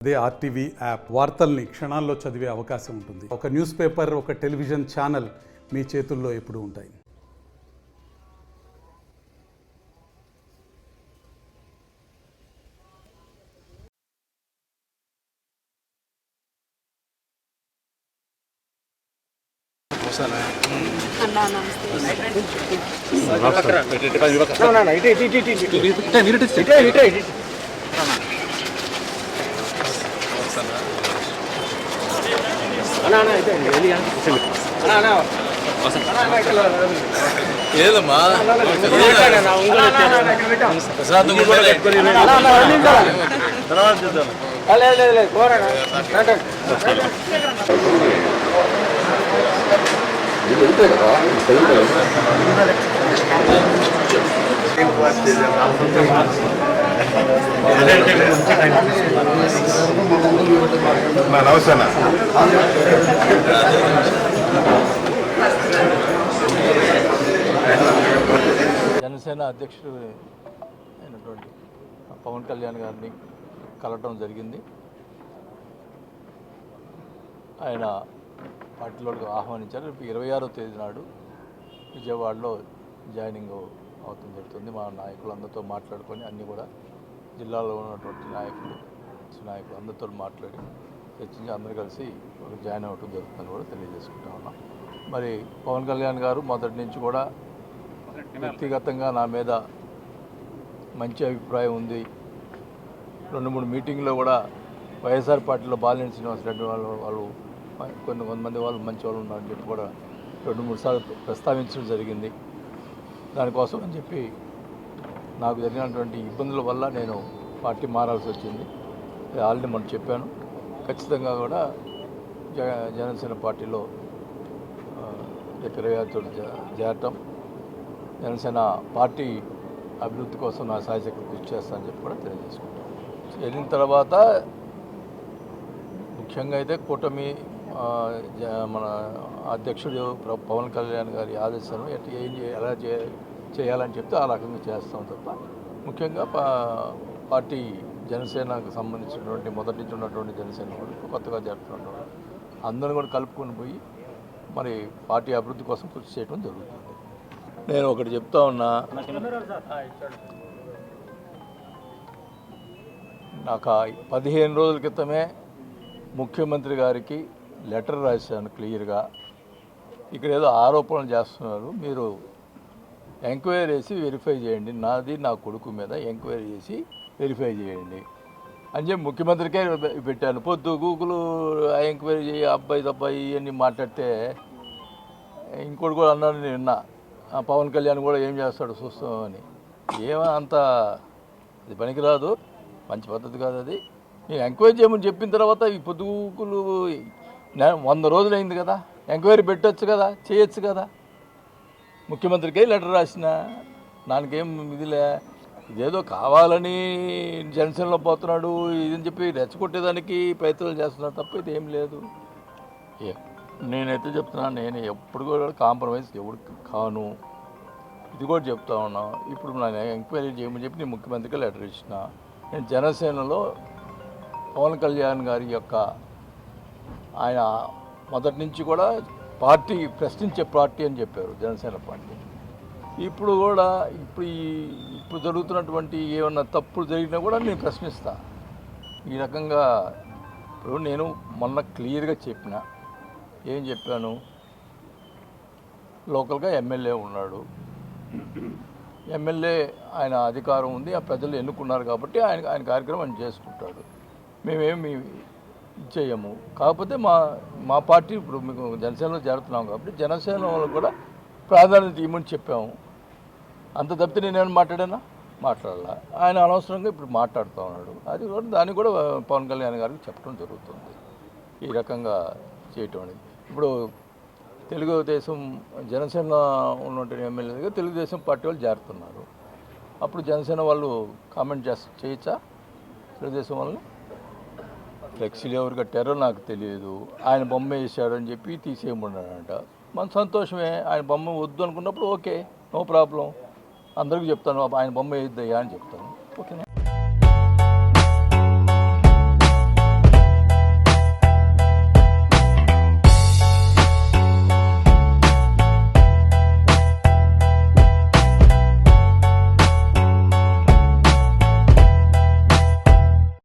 అదే RTV app వార్తల్ని క్షణాల్లో చదివే అవకాశం ఉంటుంది. ఒక న్యూస్ పేపర్, ఒక టెలివిజన్ ఛానల్ మీ చేతుల్లో ఎప్పుడూ ఉంటాయి. ఏదమ్మా నమస్తేనా జనసేన అధ్యక్షుడు అయినటువంటి పవన్ కళ్యాణ్ గారిని కలవటం జరిగింది. ఆయన పార్టీలోకి ఆహ్వానించారు. 26వ తేదీ నాడు విజయవాడలో జాయినింగ్ అవటం జరుగుతుంది. మా నాయకులందరితో మాట్లాడుకొని అన్నీ కూడా జిల్లాలో ఉన్నటువంటి నాయకులు అందరితో మాట్లాడి చర్చించి అందరూ కలిసి జాయిన్ అవ్వటం జరుగుతుందని కూడా తెలియజేసుకుంటా ఉన్నాం. మరి పవన్ కళ్యాణ్ గారు మొదటి నుంచి కూడా వ్యక్తిగతంగా నా మీద మంచి అభిప్రాయం ఉంది. 2-3 మీటింగ్లో కూడా వైఎస్ఆర్ పార్టీలో బాలినేని శ్రీనివాసరెడ్డి వాళ్ళు కొంతమంది వాళ్ళు మంచి వాళ్ళు ఉన్నారని చెప్పి కూడా 2-3 సార్లు ప్రస్తావించడం జరిగింది. దానికోసం అని చెప్పి నాకు జరిగినటువంటి ఇబ్బందుల వల్ల నేను పార్టీ మారాల్సి వచ్చింది. ఆల్రెడీ మనం చెప్పాను. ఖచ్చితంగా కూడా జనసేన పార్టీలో 26 చేరటం, జనసేన పార్టీ అభివృద్ధి కోసం నా సాయశక్తి కృషి చేస్తానని చెప్పి కూడా తెలియజేసుకుంటాను. వెళ్ళిన తర్వాత ముఖ్యంగా అయితే కూటమి మన అధ్యక్షుడు పవన్ కళ్యాణ్ గారి ఆదేశాలను ఎలా చేయాలని చెప్తే ఆ రకంగా చేస్తాం తప్ప ముఖ్యంగా పార్టీ జనసేనకు సంబంధించినటువంటి మొదటి నుంచి ఉన్నటువంటి జనసేన వాళ్ళు కొత్తగా జరుగుతున్నటువంటి అందరూ కూడా కలుపుకొని పోయి మరి పార్టీ అభివృద్ధి కోసం కృషి చేయడం జరుగుతుంది. నేను ఒకటి చెప్తా ఉన్నా, నాకు 15 రోజుల క్రితమే ముఖ్యమంత్రి గారికి లెటర్ రాశాను క్లియర్గా. ఇక్కడ ఏదో ఆరోపణలు చేస్తున్నారు, మీరు ఎంక్వైరీ చేసి వెరిఫై చేయండి, నాది నా కొడుకు మీద ఎంక్వైరీ చేసి వెరిఫై చేయండి అని చెప్పి ముఖ్యమంత్రికే పెట్టాను. పొద్దు గూగుల్ ఎంక్వైరీ చేయి, అబ్బాయి ఇవన్నీ మాట్లాడితే ఇంకోటి కూడా అన్నాను నిన్న, పవన్ కళ్యాణ్ కూడా ఏం చేస్తాడు చూస్తామని. అంత అది పనికిరాదు, మంచి పద్ధతి కాదు అది. నేను ఎంక్వైరీ చేయమని చెప్పిన తర్వాత ఈ పొద్దుగూకులు 100 రోజులు అయింది కదా, ఎంక్వైరీ పెట్టచ్చు కదా, చేయొచ్చు కదా. ముఖ్యమంత్రికే లెటర్ రాసిన దానికేం ఇదిలే, ఇదేదో కావాలని జనసేనలో పోతున్నాడు ఇదని చెప్పి రెచ్చగొట్టేదానికి ప్రయత్నాలు చేస్తున్నాడు తప్ప ఇది ఏం లేదు. నేనైతే చెప్తున్నాను, నేను ఎప్పుడు కూడా కాంప్రమైజ్ ఎవడు కాను, ఇది కూడా చెప్తా ఉన్నా. ఇప్పుడు నేను ఎంక్వైరీ చేయమని చెప్పి నేను ముఖ్యమంత్రికి లెటర్ ఇచ్చిన. నేను జనసేనలో పవన్ కళ్యాణ్ గారి యొక్క ఆయన మొదటి నుంచి కూడా పార్టీ ప్రశ్నించే పార్టీ అని చెప్పారు జనసేన పార్టీ. ఇప్పుడు కూడా ఇప్పుడు జరుగుతున్నటువంటి ఏమన్నా తప్పులు జరిగినా కూడా నేను ప్రశ్నిస్తా. ఈ రకంగా ఇప్పుడు నేను మొన్న క్లియర్గా చెప్పిన, ఏం చెప్పాను, లోకల్గా ఎమ్మెల్యే ఉన్నాడు, ఎమ్మెల్యే ఆయన అధికారం ఉంది, ఆ ప్రజలు ఎన్నుకున్నారు కాబట్టి ఆయన కార్యక్రమం ఆయన చేసుకుంటాడు, మేమేమి చేయము. కాకపోతే మా పార్టీ ఇప్పుడు మీకు జనసేనలో చేరుతున్నాం కాబట్టి జనసేన వాళ్ళకు కూడా ప్రాధాన్యత ఇవ్వమని చెప్పాము. అంత తప్పితే నేనేమైనా మాట్లాడాలా? ఆయన అనవసరంగా ఇప్పుడు మాట్లాడుతూ ఉన్నాడు. అది కూడా దాన్ని కూడా పవన్ కళ్యాణ్ గారికి చెప్పడం జరుగుతుంది. ఈ రకంగా చేయటం అనేది ఇప్పుడు తెలుగుదేశం జనసేన ఉన్నటువంటి ఎమ్మెల్యేగా తెలుగుదేశం పార్టీ వాళ్ళు చేరుతున్నారు. అప్పుడు జనసేన వాళ్ళు కామెంట్ చేయొచ్చా? తెలుగుదేశం వాళ్ళని ఫ్లెక్సీలు ఎవరు కట్టారో నాకు తెలియదు, ఆయన బొమ్మ వేసాడని చెప్పి తీసేయమన్నాడంట. మన సంతోషమే, ఆయన బొమ్మ వద్దు అనుకున్నప్పుడు ఓకే, నో ప్రాబ్లం, అందరికీ చెప్తాను ఆయన బొమ్మ వేయద్దయ్యా అని చెప్తాను. ఓకేనా?